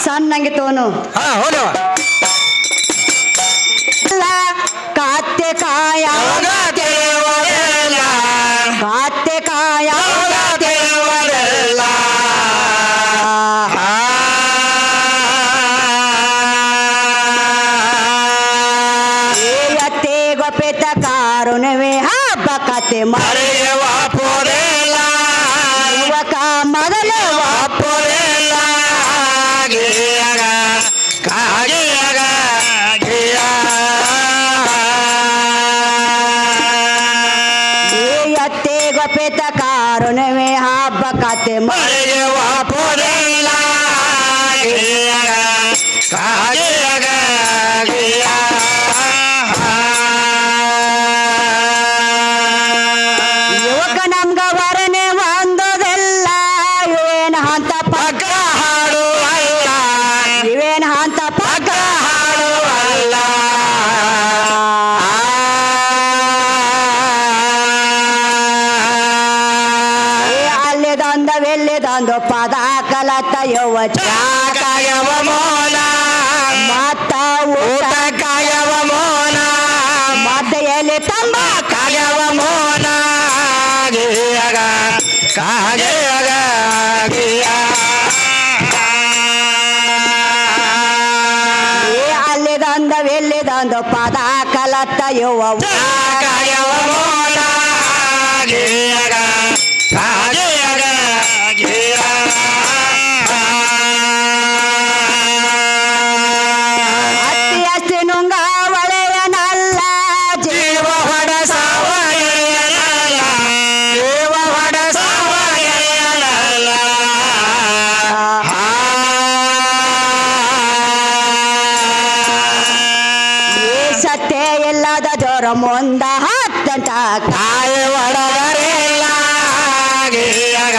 ಸಣ್ಣಂಗೆ ತೋನು ಹೋದವ ಕಾತೆ ಕಾಯ ಕಾತೆ ಕಾಯ ಯತ್ತೆ ಗೊಪ್ಪೆತ ಕಾರುಣವೇ ಹಬ್ಬ ಕತೆ ಮರೆಯುವ ಪೋರೆಲ್ಲ ಯುವಕ ಮೊದಲು ಪೋರೆಲ್ಲ ಗಿಯಗ ಕಾಗಿಯಗ ಗಿಯ ಯತ್ತೆ ಗೊಪ್ಪೆತ ಕಾರುಣವೇ ಹಬ್ಬ ಕತೆ ಮರೆಯುವ ಪೋರೆಲ್ಲ ಗಿಯಗ ಕಾಗಿಯಗ ಗಿಯ ಯುವಕ ನಮ್ಗ ವರನೆ ಒಂದೋದೆಲ್ಲ ಇವೇನ ಅಂತ ಪಕ್ಕ ಹಾಡು ಅಲ್ಲ ಇವೇನ ಅಂತ ಪಕ್ಕ ಹಾಡು ಅಲ್ಲ ಅಲ್ಲೆದೊಂದು ಪದ ಕಲತ ಯುವ ಕಾಯವ ಮೋನ ಮತ್ತ ಊಟ ಕಾಯವ ಮೋನ ಮದ್ದೆಯಲ್ಲಿ ತಂಬ ಕಾಯವ ಮೋನ ಗಿಯಗ ಕಾಗಿಯಗ ಗಿಯ ಅಲ್ಲೆದೊಂದು ಪದ ಕಲತ ಯುವ ಕಾಯವ ಮೋನ ಗಿಯಗ ಕಾಗಿಯಗ ಗಿಯ ಅತ್ತಿ ಅಸ್ತಿ ನುಂಗ ಒಳೆಯನಲ್ಲ ಜೀವ ಹೊಡ ಸಾವಯಲ್ಲ ಜೀವ ಹೊಡ ಸಾವಯಲ್ಲ ಸತ್ಯ ಇಲ್ಲದ ಜೋರ ಮುಂದ ಹತ್ತಂತ ಕಾಯ ಒಡಗರೆಲ್ಲ ಗಿಯಗ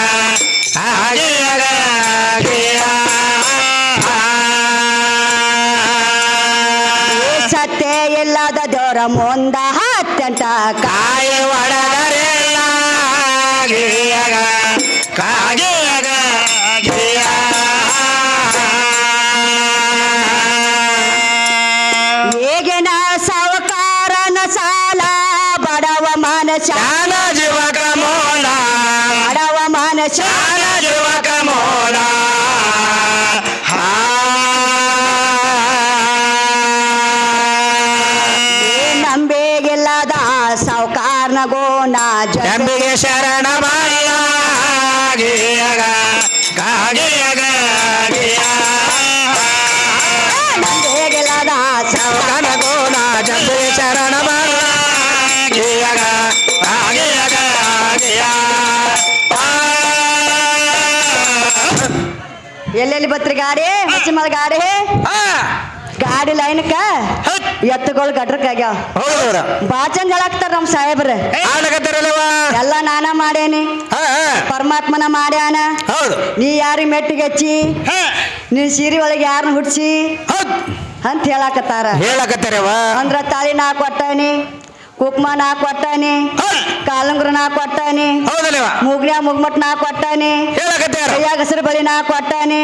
ಗಿಯಗ ಗಿಯ ಸತ್ಯ ಇಲ್ಲದ ಜೋರ ಮುಂದ ಹತ್ತಂತ ಕಾಯ ಒಡಗರೆಲ್ಲ ಗಿಯಗ ಗಿಯಗ ಗಿಯ ಈಗಿನ ಸಾವಕಾರನ ಸಾಲ ಬಡವ ಮನಸ ಜ್ಞಾನ ಜೀವಕ ಮೋನ ಬಡವ ಮನಸ ಜ್ಞಾನ ಜೀವಕ ಮೋನ ನಂಬಿಗಿಲ್ಲದ ಸಾವುಕಾರನ ಗೋಣ ಜಂಬಿಗೆ ಶರಣ ಮಲ್ಲ ಗಿಯಗ ಗಿಯಗ ಗಿಯ ನಂಬಿಗಿಲ್ಲದ ಕನ ಗೋಣ ಜಂಬಿಗೆ ಶರಣ ಮಲ್ಲ ಗಿಯಗ ಗಿಯಗ ಗಿಯ ಎಲ್ಲೆಲ್ಲಿ ಬತ್ರಿ ಗಾಡಿ ಹಚ್ಚಿಮಲ್ ಗಾಡಿ ಗಾಡಿ ಲೈನ್ಕ ಎತ್ತುಗಳು ಗಟ್ರಕ್ಕಾಗ್ಯಾವ ಹೌದವ್ರ ಬಾ ಚಂದ ಹೇಳಾಕ್ತಾರ ನಮ್ ಸಾಹೇಬ್ರ ಆಡಕತ್ತಾರಲ್ವ ಎಲ್ಲ ನಾನ ಮಾಡೇನಿ ಪರಮಾತ್ಮನ ಮಾಡ್ಯಾನ ಹೌದು ನೀ ಯಾರಿಗೆ ಮೆಟ್ಟಿಗೆ ಹಚ್ಚಿ ನೀ ಸೀರೆ ಒಳಗೆ ಯಾರನ್ನ ಹುಡ್ಸಿ ಅಂತ ಹೇಳಾಕತ್ತಾರ ಹೇಳಕತ್ತಾರವ ಅಂದ್ರ ತಾಳಿ ನಾ ಕೊಟ್ಟಾನಿ ಕುಕ್ಮ ನಾ ಕೊಟ್ಟಾನಿ ಕಾಲಂಗ್ರ ನಾ ಕೊಟ್ಟಾನಿ ಹೌದಲ್ವ ಮುಗ್ನ್ಯಾ ಮುಗ್ಮಟ್ ನಾ ಕೊಟ್ಟಾನಿ ಹೇಳಕತ್ತಾರ ಕೈಯಾಗ ಹಸಿರು ಬಳಿ ನಾ ಕೊಟ್ಟಾನಿ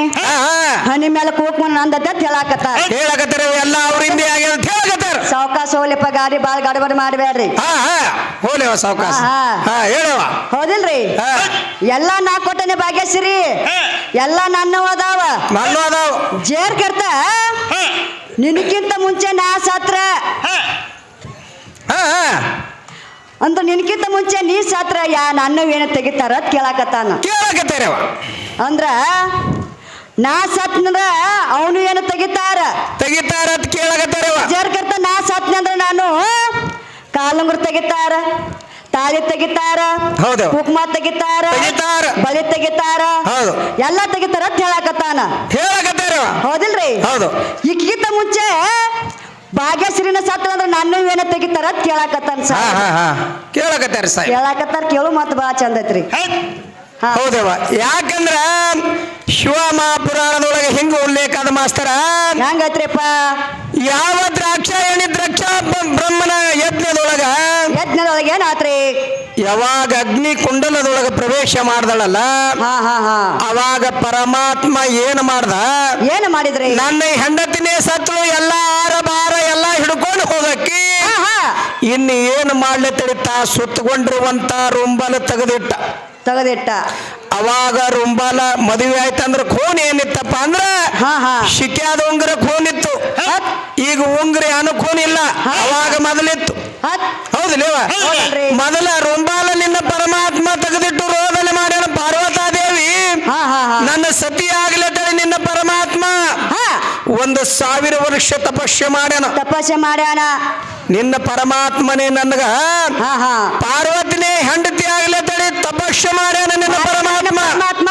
ಹನಿ ಮೇಲೆ ಕುಕ್ಮ ನಂದತ್ತ ಹೇಳಾಕತ್ತಾರ ಹೇಳಕತ್ತಾರ ಎಲ್ಲ ಅವ್ರಿಂದ ಆಗ್ಯದ ಅಂತ ಹೇಳಕತ್ತಾರ ಸಾವಕಾಶ ಹೋಗ್ಲಿಪ್ಪ ಗಾಡಿ ಬಾಳ ಗಡಬಡ ಮಾಡಬೇಡ್ರಿ ಹೋಲೇವ ಸಾವಕಾಶ ಹೇಳವ ಹೌದಿಲ್ರಿ ಎಲ್ಲಾ ನಾ ಕೊಟ್ಟನೆ ಭಾಗ್ಯಶ್ರೀ ಎಲ್ಲಾ ನನ್ನವ ಅದಾವ ನನ್ನ ಅದಾವ ಜೇರ್ ಕೆರ್ತ ನಿನಕ್ಕಿಂತ ಮುಂಚೆ ನಾ ಸತ್ರ ಅಂತ ನಿನಕ್ಕಿಂತ ಮುಂಚೆ ನೀ ಸತ್ರ ನನ್ನ ಏನ ತೆಗಿತಾರ ಅಂತ ಕೇಳಾಕತ್ತಾನ ಕೇಳಕತ್ತಾರವ ಅಂದ್ರ ನಾ ಸತ್ನಂದ್ರ ಅವನು ಏನು ತೆಗಿತಾರ ಅಂತ ಕೇಳಕತ್ತಾರವ ಜೇರ್ ಕೆರ್ತ ನಾ ಸತ್ನ ಅಂದ್ರ ನಾನು ಕಾಲಂಗ್ರ ತೆಗಿತಾರ ತಾಳಿ ತೆಗಿತಾರ ಹೌದು ಕುಕ್ಮ ತೆಗಿತಾರ ಬಳಿ ತೆಗಿತಾರ ಹೌದು ಎಲ್ಲ ತೆಗಿತಾರ ಅಂತ ಹೇಳಾಕತ್ತಾನ ಹೇಳಕತ್ತಾರವ ಹೌದಿಲ್ರಿ ಹೌದು ಈಗಿಂತ ಮುಂಚೆ ಭಾಗ್ಯಶ್ರೀನ ಸತ್ತ ಅಂದ್ರೆ ನನ್ನ ಏನ ತೆಗಿತಾರ ಅಂತ ಕೇಳಾಕತ್ತಾನ ಕೇಳಕತ್ತಾರ ಸಾಹೇಬ್ ಕೇಳಾಕತ್ತಾರ ಕೇಳು ಮತ್ತ ಬಾ ಚಂದ ಐತ್ರಿ ಹೌದವ ಯಾಕಂದ್ರ ಶಿವ ಮಹಾಪುರಾಣದೊಳಗೆ ಹಿಂಗ ಉಲ್ಲೇಖ ಮಾಸ್ತರ ಹೆಂಗೈತ್ರಿಪ್ಪ ಯಾವ ದ್ರಾಕ್ಷಾಯಣಿ ಬ್ರಹ್ಮನ ಯಜ್ಞದೊಳಗ ಯಜ್ಞದೊಳಗೆ ಏನಾತ್ರಿ ಯಾವಾಗ ಅಗ್ನಿ ಕುಂಡಲದೊಳಗ ಪ್ರವೇಶ ಮಾಡ್ದಳಲ್ಲ ಹಾ ಹಾ ಹಾ ಅವಾಗ ಪರಮಾತ್ಮ ಏನ್ ಮಾಡ್ದ ಏನು ಮಾಡಿದ್ರಿ ನನ್ನ ಹೆಂಡತಿನೇ ಸತ್ಳು ಎಲ್ಲ ಆರ ಬಾರ ಎಲ್ಲ ಹಿಡ್ಕೊಂಡು ಹೋಗಕ್ಕಿ ಹಾ ಹಾ ಇನ್ನು ಏನು ಮಾಡ್ಲಿ ತಡಿತಾ ಸುತ್ತಕೊಂಡಿರುವಂತ ರುಂಬಲ ತೆಗೆದಿಟ್ಟ ಅವಾಗ ರುಂಬಾಲ ಮದುವೆ ಆಯ್ತಂದ್ರ ಖೂನ್ ಏನಿತ್ತಪ್ಪ ಅಂದ್ರ ಹಾ ಹಾ ಶಿಕ್ಯಾದ ಉಂಗ್ರ ಖೂನ್ ಇತ್ತು ಈಗ ಉಂಗ್ರ ಏನು ಖೂನ್ ಇಲ್ಲ ಅವಾಗ ಮೊದಲಿತ್ತು ಹೌದಿಲ್ಲವ ಹೌದಲ್ರಿ. ಮೊದಲ ರುಂಬಾಲ ನಿನ್ನ ಪರಮಾತ್ಮ ತೆಗೆದಿಟ್ಟು ರೋದನೆ ಮಾಡ್ಯಾನ ಪಾರ್ವತಾದೇವಿ ಹಾ ಹಾ ಹಾ ನನ್ನ ಸತಿ ಆಗ್ಲತ್ತೇಳಿ ನಿನ್ನ ಪರಮಾತ್ಮ ಹಾ 1000 ವರ್ಷ ತಪಸ್ಸೆ ಮಾಡ್ಯಾನ ನಿನ್ನ ಪರಮಾತ್ಮನೇ ನನಗ ಹಾ ಹಾ ಪಾರ್ವತಿನೇ ಹೆಂಡತಿ ಆಗ್ಲತ್ತೇಳಿ ತಪಸ್ಸೆ ಮಾಡ್ಯಾನ ನಿನ್ನ ಪರಮಾತ್ಮ ಪರಮಾತ್ಮ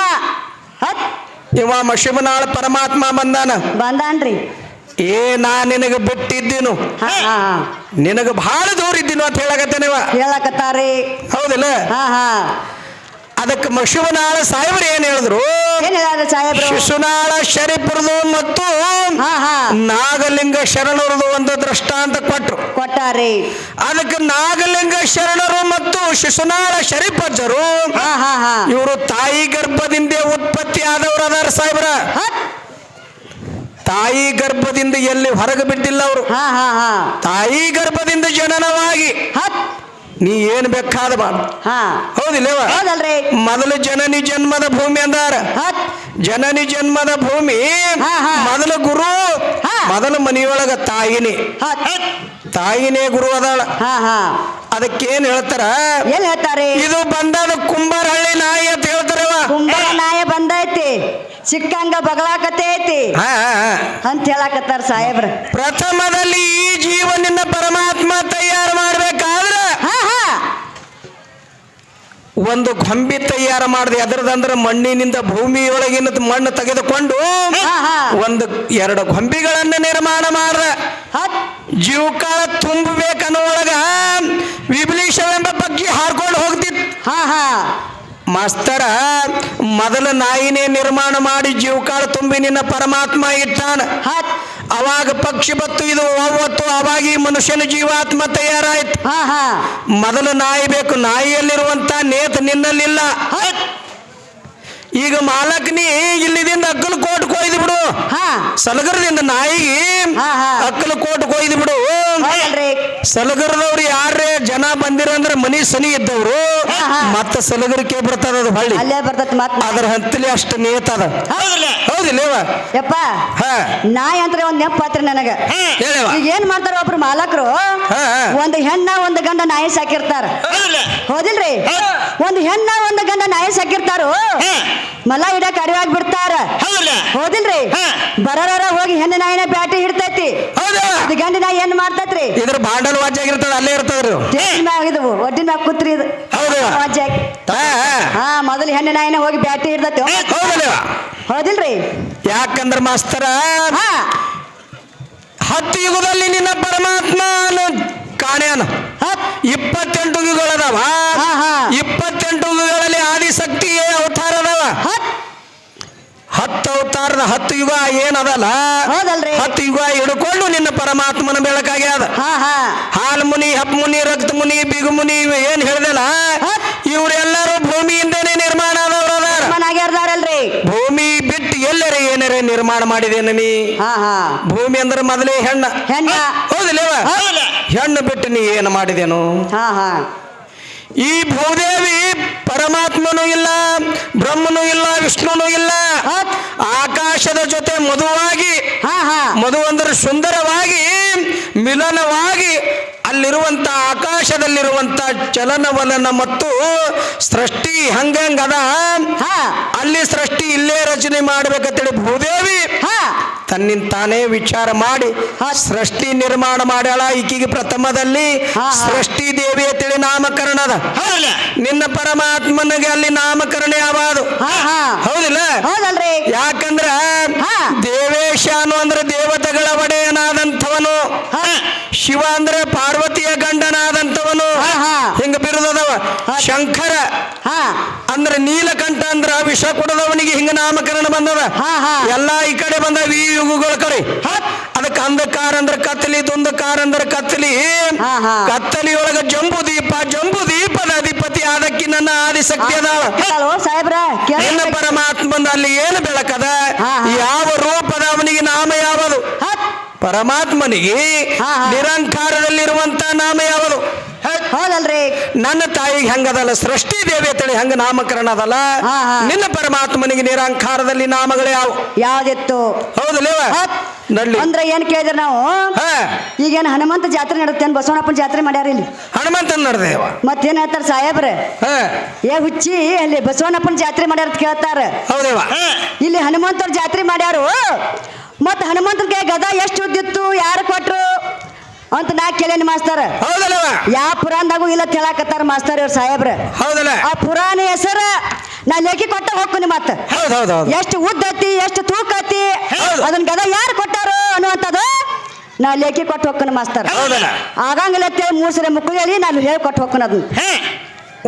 ಹತ್ ಇವ ಮಶಿಮನಾಳ ಪರಮಾತ್ಮ ಬಂದಾನ್ರಿ ಏ ನಾ ನಿನಗ ಬಿಟ್ಟಿದ್ದೀನು ಹಾ ಹಾ ಹಾ ನಿನಗ ಬಹಳ ದೂರ ಇದ್ದೀನು ಅಂತ ಹೇಳಕತ್ತೇನಿವ ಹೇಳಕತ್ತಾರಿ ಹೌದಿಲ್ಲ ಹಾ ಹಾ ಅದಕ್ಕೆ ಮಶಿಮನಾಳ ಸಾಹೇಬ್ರು ಏನ್ ಹೇಳಿದ್ರು ಏನ್ ಹೇಳಾರ ಸಾಹೇಬ್ರು ಶಿಶುನಾಳ ಶರೀಫರದು ಮತ್ತು ಹಾ ಹಾ ನಾಗಲಿಂಗ ಶರಣರದು ಒಂದು ದೃಷ್ಟಾಂತ ಕೊಟ್ಟಾರಿ ಅದಕ್ಕೆ ನಾಗಲಿಂಗ ಶರಣರು ಮತ್ತು ಶಿಶುನಾಳ ಶರೀಫಜ್ಜರು ಹಾ ಹಾ ಹಾ ಇವರು ತಾಯಿ ಗರ್ಭದಿಂದ ಉತ್ಪತ್ತಿ ಆದವರು ಅದಾರ ಸಾಹೇಬ್ರ ಹತ್ ತಾಯಿ ಗರ್ಭದಿಂದ ಎಲ್ಲಿ ಹೊರಗೆ ಬಿದ್ದಿಲ್ಲ ಅವರು ಹಾ ಹಾ ಹಾ ತಾಯಿ ಗರ್ಭದಿಂದ ಜನನವಾಗಿ ಹತ್ ನೀ ಏನ್ ಬೇಕಾದ ಬಾ ಹಾ ಹೌದಿಲ್ಲವ ಹೌದಲ್ರಿ ಮೊದಲು ಜನನಿ ಜನ್ಮದ ಭೂಮಿ ಅಂದಾರ ಹತ್ ಜನನಿ ಜನ್ಮದ ಭೂಮಿ ಹಾ, ಹಾ. ಮೊದಲು ಗುರು ಹಾ. ಮೊದಲ ಮನೆಯೊಳಗ ಹತ್ ತಾಯಿನೇ ಗುರು ಅದಾಳ ಹಾ ಹಾ ಅದಕ್ಕೇನ್ ಹೇಳ್ತಾರ ಏನ್ ಹೇಳ್ತಾರಿ ಇದು ಬಂದದ ಕುಂಬಾರಹಳ್ಳಿ ನಾಯಿ ಅಂತ ಹೇಳ್ತಾರವ ಕುಂಬಳ ನಾಯ ಬಂದೈತಿ ಸಿಕ್ಕಂಗ ಬಗಳಾಕತೈತಿ ಅಂತ ಹೇಳಕತ್ತಾರ ಸಾಹೇಬ್ರ ಪ್ರಥಮದಲ್ಲಿ ಈ ಜೀವನಿನ ಪರಮಾತ್ಮ ತಯಾರು ಮಾಡ್ಬೇಕಾದ್ರ ಹಾ ಹಾ ಒಂದು ಗೊಂಬಿ ತಯಾರು ಮಾಡಿದೆ ಅದರದಂದ್ರ ಮಣ್ಣಿನಿಂದ ಭೂಮಿಯೊಳಗಿನ ಮಣ್ಣು ತೆಗೆದುಕೊಂಡು ಹಾ ಹಾ 2 ಗೊಂಬಿಗಳನ್ನ ನಿರ್ಮಾಣ ಮಾಡ್ದ ಹತ್ ಜೀವಕಾಳ ತುಂಬಬೇಕನ್ನೋಳಗ ವಿಭೀಷಣೆಂಬ ಬಗ್ಗೆ ಹಾರ್ಕೊಂಡು ಹೋಗ್ತಿತ್ತು ಹಾ ಹಾ ಮಾಸ್ತರ ಮೊದಲ ನಾಯಿನೇ ನಿರ್ಮಾಣ ಮಾಡಿ ಜೀವಕಾಳ ತುಂಬಿ ನಿನ್ನ ಪರಮಾತ್ಮ ಇಟ್ಟಾನ ಹತ್ ಅವಾಗ ಪಕ್ಷಿ ಬತ್ತು ಇದು ಅವತ್ತು ಅವಾಗ ಈ ಮನುಷ್ಯನ ಜೀವಾತ್ಮ ತಯಾರಾಯ್ತು ಹಾ ಹಾ ಮೊದಲು ನಾಯಿ ಬೇಕು ನಾಯಿಯಲ್ಲಿರುವಂತ ನೇತ ನಿನ್ನಲ್ಲಿಲ್ಲ ಹತ್ ಈಗ ಮಾಲಕ್ನಿ ಇಲ್ಲಿದಿಂದ ಅಕ್ಕಲು ಕೋಟ್ ಕೊಯ್ದು ಬಿಡು ಹಾ ಸಲಗರದಿಂದ ನಾಯಿಗೆ ಹಾ, ಹಾ. ಅಕ್ಕಲು ಕೋಟ್ ಕೊಯ್ದು ಬಿಡು ಹೌದಲ್ರಿ ಸಲಗರದವ್ರು ಯಾರೇ ಜನ ಬಂದಿರಂದ್ರ ಮನಿ ಸನಿ ಇದ್ದವ್ರು ಹಾ, ಹಾ. ಮತ್ತ ಸಲಗರಿಕೆ ಬರ್ತದ ಅದು ಹಳ್ಳಿ ಅಲ್ಲೇ ಬರ್ತೈತಿ ಮತ್ ಅದ್ರ ಹತ್ತಲಿ ಅಷ್ಟು ನೇತದ ಹೌದಿಲ್ಲವ ಯಪ್ಪ ಹಾ ನಾಯಿ ಅಂದ್ರೆ ಒಂದ್ ನೆಪ್ಪಾತ್ರಿ ನನಗ ಹೇಳವ ಈಗ ಏನ್ ಮಾಡ್ತಾರ ಒಬ್ರು ಮಾಲಕರು ಹಾ, ಹಾ. ಒಂದು ಹೆಣ್ಣ ಒಂದು ಗಂಡ ನಾಯಿ ಸಾಕಿರ್ತಾರ ಹೌದಿಲ್ರಿ ಒಂದು ಹೆಣ್ಣ ಒಂದು ಗಂಡ ನಾಯಿ ಸಾಕಿರ್ತಾರು ಮಲ ಹಿಡಕ್ ಅಡವಾಗಿ ಬಿಡ್ತಾರ ಹೌದಿಲ್ರಿ ಬರಾರ ಹೋಗಿ ಹೆಣ್ಣ ನಾಯಿನ ಬ್ಯಾಟಿ ಹಿಡ್ತೈತಿ ಹೌದಾ ಅದು ಗಂಡ ನಾಯಿ ಏನ್ ಮಾಡ್ತೈತ್ರಿ ಇದ್ರ ಬಾಂಡಲ್ ವಾಜ್ ಆಗಿರ್ತದ ಅಲ್ಲೇ ಇರ್ತದ್ರಿ ಇದು ಒಡ್ಡಿನ ಮ್ಯಾಗ ಕೂತ್ರಿ ಇದು ಹೌದು. ವಾಜ್ಯ ಆಗಿ. ಹಾ ಮೊದಲು ಹೆಣ್ಣ ನಾಯಿನ ಹೋಗಿ ಬ್ಯಾಟಿ ಹಿಡ್ತೈತಿ ಹೌದಲ್ಲ ಹೌದಿಲ್ರಿ ಯಾಕಂದ್ರ ಮಾಸ್ತರ ಹಾ 10 ಯುಗದಲ್ಲಿ ನಿನ್ನ ಪರಮಾತ್ಮ ಕಾಣ್ಯಾನ ಹತ್ 28 ಯುಗಗಳದಾವ ಹಾ, ಹಾ. 28 ಯುಗಗಳಲ್ಲಿ ಆದಿಶಕ್ತಿ ಅವತಾರ ಅದಾವ ಹತ್ 10 ಅವತಾರದ 10 ಯುಗ ಏನದಲ್ಲ ಹೌದಲ್ರಿ 10 ಯುಗ ಹಿಡ್ಕೊಂಡು ನಿನ್ನ ಪರಮಾತ್ಮನ ಬೆಳಕಾಗ್ಯಾದ ಹಾ ಹಾ ಹಾಲು ಮುನಿ ಹಪ್ ಮುನಿ ರಕ್ತ ಮುನಿ ಬಿಗು ಮುನಿ ಏನ್ ಹೇಳ್ದಲ್ಲ ಹತ್. ಇವರೆಲ್ಲರೂ ಭೂಮಿಯಿಂದನೇ ನಿರ್ಮಾಣ ಆದವ್ರು ಅದಾರ ಮನಾಗ್ಯಾರ್ದಾರಲ್ರಿ ಭೂಮಿ ಬಿಟ್ಟು ಎಲ್ಲರ ಏನಾರ ನಿರ್ಮಾಣ ಮಾಡಿದೇನ ನೀ ಹಾ ಹಾ ಭೂಮಿ ಅಂದ್ರೆ ಮೊದಲೇ ಹೆಣ್ಣ ಹೆಣ್ಣ ಹೌದಿಲ್ಲವ ಹೆಣ್ಣು ಬಿಟ್ಟು ನೀ ಏನು ಮಾಡಿದೇನು ಹಾ ಹಾ ಈ ಭೂದೇವಿ ಪರಮಾತ್ಮನೂ ಇಲ್ಲ ಬ್ರಹ್ಮನೂ ಇಲ್ಲ ವಿಷ್ಣುನೂ ಇಲ್ಲ ಹತ್. ಆಕಾಶದ ಜೊತೆ ಮಧುವಾಗಿ ಹಾ ಹಾ ಮಧು ಅಂದ್ರೆ ಸುಂದರವಾಗಿ ಮಿಲನವಾಗಿ ಅಲ್ಲಿರುವಂತ ಆಕಾಶದಲ್ಲಿರುವಂತ ಚಲನವಲನ ಮತ್ತು ಸೃಷ್ಟಿ ಹಂಗಂಗದ ಹಾ ಅಲ್ಲಿ ಸೃಷ್ಟಿ ಇಲ್ಲೇ ರಚನೆ ಮಾಡ್ಬೇಕಂತೇಳಿ ಭೂದೇವಿ ಹಾ ತನ್ನಿಂದ ತಾನೇ ವಿಚಾರ ಮಾಡಿ ಸೃಷ್ಟಿ ನಿರ್ಮಾಣ ಮಾಡ್ಯಾಳ ಈಕಿಗೆ ಪ್ರಥಮದಲ್ಲಿ ಹಾ, ಹಾ. ಸೃಷ್ಟಿ ದೇವಿ ಅಂತೇಳಿ ನಾಮಕರಣದ ನಿನ್ನ ಪರಮಾತ್ಮನಿಗೆ ಅಲ್ಲಿ ನಾಮಕರಣ ಯಾವುದು ಹಾ ಹಾ ಹೌದಿಲ್ಲ ಹೌದಲ್ರಿ ಯಾಕಂದ್ರ ಹಾ. ದೇವೇಶಾನು ಅಂದ್ರೆ ದೇವತೆಗಳ ಒಡೆಯನಾದಂಥವನು ಹಾ ಶಿವ ಅಂದ್ರೆ ಪಾರ್ವತಿಯ ಗಂಡನಾದಂಥವನು ಹಾ, ಹಾ. ಹಿಂಗ ಬಿರುದದವ ಶಂಕರ ಹಾ ಅಂದ್ರೆ ನೀಲಕಂಠ ಅಂದ್ರ ವಿಷ ಕೊಡದವನಿಗೆ ಹಿಂಗ ನಾಮಕರಣ ಬಂದದ ಹಾ, ಹಾ. ಎಲ್ಲಾ ಈ ಕಡೆ ಬಂದ ಯುಗಗಳ ಕಡೆ ಅದಕ್ಕೆ ಅಂಧಕಾರ ಅಂದ್ರೆ ಕತ್ತಲಿ ದುಂಧಕಾರ ಅಂದ್ರೆ ಕತ್ತಲಿ ಕತ್ತಲಿಯೊಳಗ ಜಂಬು ದೀಪದ ಅಧಿಪತಿ ಅದಕ್ಕೆ ನನ್ನ ಆದಿಶಕ್ತಿ ಅದಾಳ ಸಾಹೇಬ್ರ ನಿನ್ನ ಪರಮಾತ್ಮಂದ ಅಲ್ಲಿ ಏನು ಬೆಳಕದ ಯಾವ ರೂಪದ ಅವನಿಗೆ ನಾಮ ಯಾವುದು ಪರಮಾತ್ಮನಿಗೆ ನಿರಂಕಾರದಲ್ಲಿರುವಂತ ನಾಮ ಯಾವುದು ಹೌದಲ್ರಿ ನನ್ನ ತಾಯಿಗೆ ಹಂಗದಲ್ಲ ಸೃಷ್ಟಿ ದೇವತೆಳಿ ಹಂಗ ನಾಮಕರಣ ಅದಲ್ಲ ನಿನ್ನ ಪರಮಾತ್ಮನಿಗೆ ನಿರಂಕಾರದಲ್ಲಿ ನಾಮಗಳು ಯಾವ ಯಾವ್ದಿತ್ತು ಹೌದಲ್ಲೇವ ಅಂದ್ರೆ ಏನ್ ಕೇಳಿದ್ರೆ ನಾವು ಈಗೇನ್ ಹನುಮಂತ ಜಾತ್ರೆ ನಡುತ್ತೆ ಬಸವಣ್ಣಪ್ಪನ ಜಾತ್ರೆ ಮಾಡ್ಯಾರ ಇಲ್ಲಿ ಹನುಮಂತನ್ ನಡೆದೇವ ಮತ್ತೇನ್ ಹೇಳ್ತಾರ ಸಾಹೇಬ್ರ ಏ ಹುಚ್ಚಿ ಅಲ್ಲಿ ಬಸವಣ್ಣಪ್ಪನ ಜಾತ್ರೆ ಮಾಡ್ಯಾರ ಕೇಳ್ತಾರ ಹೌದೇವ ಇಲ್ಲಿ ಹನುಮಂತವ್ರ ಜಾತ್ರೆ ಮಾಡ್ಯಾರು ಮತ್ತ ಹನುಮಂತನ ಗದ ಎಷ್ಟು ಉದ್ದಿತ್ತು ಯಾರು ಕೊಟ್ರು ಅಂತ ನಾ ಕೇಳೇನಿ ಮಾಸ್ತರ ಹೌದಲ್ವ ಯಾವ ಪುರಾಣದಾಗೂ ಇಲ್ಲ ಹೇಳಕತ್ತಾರ ಮಾಸ್ತರ್ ಇವ್ರ ಸಾಹೇಬ್ರ ಹೌದಲ್ಲ ಆ ಪುರಾಣ ಹೆಸರ ನಾ ಲೇಖಿ ಕೊಟ್ಟ ಹೋಗ್ತೀನಿ ಮತ್ತ ಎಷ್ಟು ಉದ್ದತಿ ಎಷ್ಟು ತೂಕತಿ ಅದನ್ನ ಗದ ಯಾರು ಕೊಟ್ಟಾರು ಅನ್ನುವಂಥದ್ದು ನಾ ಲೇಖಿ ಕೊಟ್ಟು ಹೋಗ್ತೀನಿ ಮಾಸ್ತರ್ ಆಗಂಗಿಲ್ಲ ಮೂರ್ ಸರಿ ಮುಕ್ಕು ಹೇಳಿ ನಾನು ಹೇಳಿ ಕೊಟ್ಟು ಹೋಗ್ತೀನಿ ಅದನ್ನ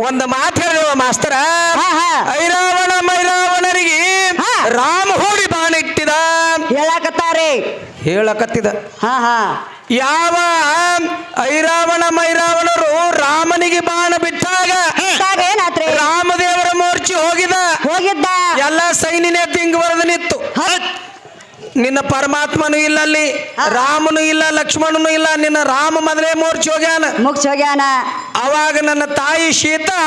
ಒಂದು ಮಾತು ಹೇಳಿವ ಮಾಸ್ತರ ಐರಾವಣ ಮೈರಾವಣರಿಗೆ ರಾಮ ಹೂಡಿ ಬಾಣ ಇಟ್ಟಿದ ಹೇಳಕತ್ತಿದ ಯಾವ ಐರಾವಣ ಮೈರಾವಣರು ರಾಮನಿಗೆ ಬಾಣ ಬಿಟ್ಟಾಗ ರಾಮದೇವರ ಮೋರ್ಚಿ ಹೋಗಿದ್ದ ಎಲ್ಲ ಸೈನ್ಯನೇ ತಿಂಗ್ ಬರೆದು ನಿತ್ತು ನಿನ್ನ ಪರಮಾತ್ಮನು ಇಲ್ಲ ಅಲ್ಲಿ ರಾಮನು ಇಲ್ಲ ಲಕ್ಷ್ಮಣನು ಇಲ್ಲ ನಿನ್ನ ರಾಮ ಮೊದಲೇ ಮೂರ್ಛೆ ಹೋಗ್ಯಾನ ಅವಾಗ ನನ್ನ ತಾಯಿ ಸೀತಾ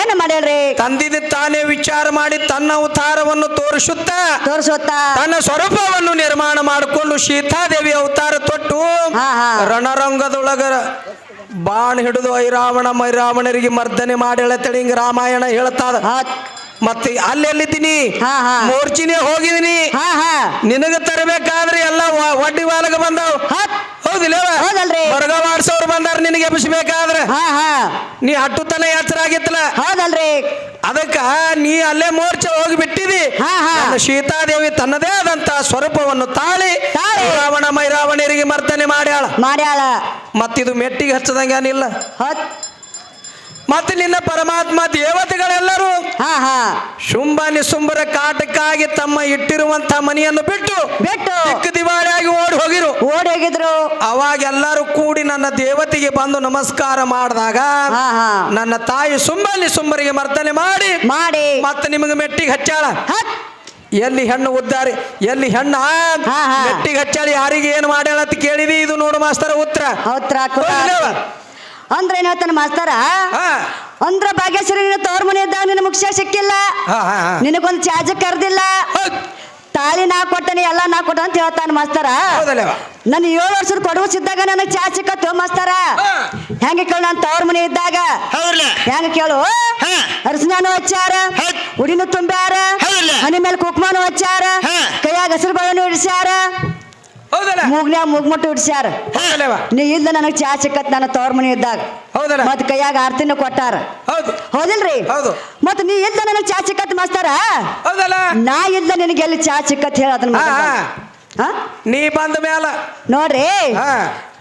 ಏನು ಮಾಡ್ಯಾಳ್ರಿ ತಂದಿದ್ದ ತಾನೇ ವಿಚಾರ ಮಾಡಿ ತನ್ನ ಅವತಾರವನ್ನು ತೋರಿಸುತ್ತಾ ತನ್ನ ಸ್ವರೂಪವನ್ನು ನಿರ್ಮಾಣ ಮಾಡಿಕೊಂಡು ಸೀತಾದೇವಿ ಅವತಾರ ತೊಟ್ಟು ರಣರಂಗದೊಳಗ ಬಾಣ ಹಿಡಿದು ಐರಾವಣ ಮೈರಾವಣರಿಗೆ ಮರ್ದನೆ ಮಾಡಿ ಹೇಳತ್ತೇಳಿ ಹಿಂಗ ರಾಮಾಯಣ ಹೇಳ್ತಾದ ಮತ್ತೆ ಅಲ್ಲೆಲ್ಲಿದ್ದೀನಿ ಮೋರ್ಚಿನೇ ಹೋಗಿದ್ದೀನಿ ನಿನಗ ತರಬೇಕಾದ್ರೆ ಎಲ್ಲ ಒಡ್ಡಿ ವಾಲಗ ಬಂದವ್ ಹೌದಿಲ್ಲ ಹೊರಗ ಮಾಡ್ಸೋರು ಬಂದಾರ ನಿನಗೆ ಎಬ್ಬಿಸ್ಬೇಕಾದ್ರೆ ನೀ ಹಟ್ಟುತನ ಎತ್ತರ ಆಗಿತ್ತಲ್ಲ ಹೌದಲ್ರಿ ಅದಕ್ಕ ನೀ ಅಲ್ಲೇ ಮೋರ್ಚ ಹೋಗಿ ಬಿಟ್ಟಿದಿ ಸೀತಾದೇವಿ ತನ್ನದೇ ಆದಂತ ಸ್ವರೂಪವನ್ನು ತಾಳಿ ರಾವಣ ಮೈರಾವಣರಿಗೆ ಮರ್ದನೆ ಮಾಡ್ಯಾಳ ಮತ್ತಿದು ಮೆಟ್ಟಿಗೆ ಹಚ್ಚದಂಗೇನಿಲ್ಲ ಮತ್ತೆ ನಿನ್ನ ಪರಮಾತ್ಮ ದೇವತೆಗಳೆಲ್ಲರೂ ಶುಂಭ ನಿಶುಂಭರ ಕಾಟಕ್ಕಾಗಿ ತಮ್ಮ ಇಟ್ಟಿರುವಂತ ಮನೆಯನ್ನು ಬಿಟ್ಟು ದಿಕ್ಕ ದಿವಾಳಿಯಾಗಿ ಓಡಿ ಹೋಗಿದ್ರು ಅವಾಗ ಎಲ್ಲರೂ ಕೂಡಿ ನನ್ನ ದೇವತೆಗೆ ಬಂದು ನಮಸ್ಕಾರ ಮಾಡಿದಾಗ ನನ್ನ ತಾಯಿ ಶುಂಭ ನಿಶುಂಭರಿಗೆ ಮರ್ದನೆ ಮಾಡಿ ಮತ್ತೆ ನಿಮಗೆ ಮೆಟ್ಟಿಗೆ ಹಚ್ಚಾಳ ಎಲ್ಲಿ ಹೆಣ್ಣು ಉದ್ದಾರಿ ಎಲ್ಲಿ ಹೆಣ್ಣ ಮೆಟ್ಟಿಗೆ ಹಚ್ಚಾಳಿ ಯಾರಿಗೆ ಏನು ಮಾಡ್ಯಾಳ ಅಂತ ಕೇಳಿದಿ ಇದು ನೋಡು ಮಾಸ್ತರ ಉತ್ತರ ಅಂದ್ರೆ ಏನ್ ಹೇಳ್ತಾನ ಮಾಸ್ತರ ಅಂದ್ರ ಭಾಗ್ಯಶ್ರೀ ನಿನ್ನ ತವ್ರ ಮನೆ ಇದ್ದಾಗ ನಿನ್ನ ಮುಖ್ಯ ಸಿಕ್ಕಿಲ್ಲ ನಿನಗೊಂದು ಚಾರ್ಜ್ ಕರ್ದಿಲ್ಲ ತಾಳಿ ನಾ ಕೊಟ್ಟನಿ ಎಲ್ಲಾ ನಾ ಕೊಟ್ಟ ಅಂತ ಹೇಳ್ತಾನ ಮಾಸ್ತರ ನನ್ನ 7 ವರ್ಷದ ಕೊಡಗಿದ್ದಾಗ ನನಗೆ ಚಾ ಸಿಕ್ಕತ್ತು ಮಾಸ್ತರ ಹೆಂಗ ಕೇಳು ನಾನು ತವ್ರ ಮನೆ ಇದ್ದಾಗ ಹೆಂಗ ಕೇಳು ಅರಸಿನಾನು ಹಚ್ಚಾರ ಉಡಿನು ತುಂಬ್ಯಾರ ಹನಿ ಮೇಲೆ ಕುಕ್ಮಾನು ಹಚ್ಚಾರ ಕೈಯಾಗ ಹಸಿರು ಬಳೆನು ಇಡ್ಸ್ಯಾರ ಮೂಗ್ನ್ಯಾಗ ಮೂಗ್ಮಟ್ಟು ಇಡ್ಸ್ಯಾರ ನೀ ಇಲ್ಲ ನನಗ್ ಚಾ ಸಿಕ್ಕತ್ ನನ್ನ ತವ್ರ ಮನೆ ಇದ್ದಾಗ ಮತ್ ಕೈಯಾಗ ಆರ್ತಿನ ಕೊಟ್ಟಾರ ಹೌದಿಲ್ರಿ ಮತ್ ನೀ ಇಲ್ಲ ನನಗ್ ಚಾ ಸಿಕ್ಕತ್ ಮಾಸ್ತಾರ ನಾ ಇಲ್ಲ ನಿನಗೆ ಎಲ್ಲಿ ಚಾ ಸಿಕ್ಕತ್ ಹೇಳ ಅದನ್ನ ನೀ ಬಂದ ಮ್ಯಾಲ ನೋಡ್ರಿ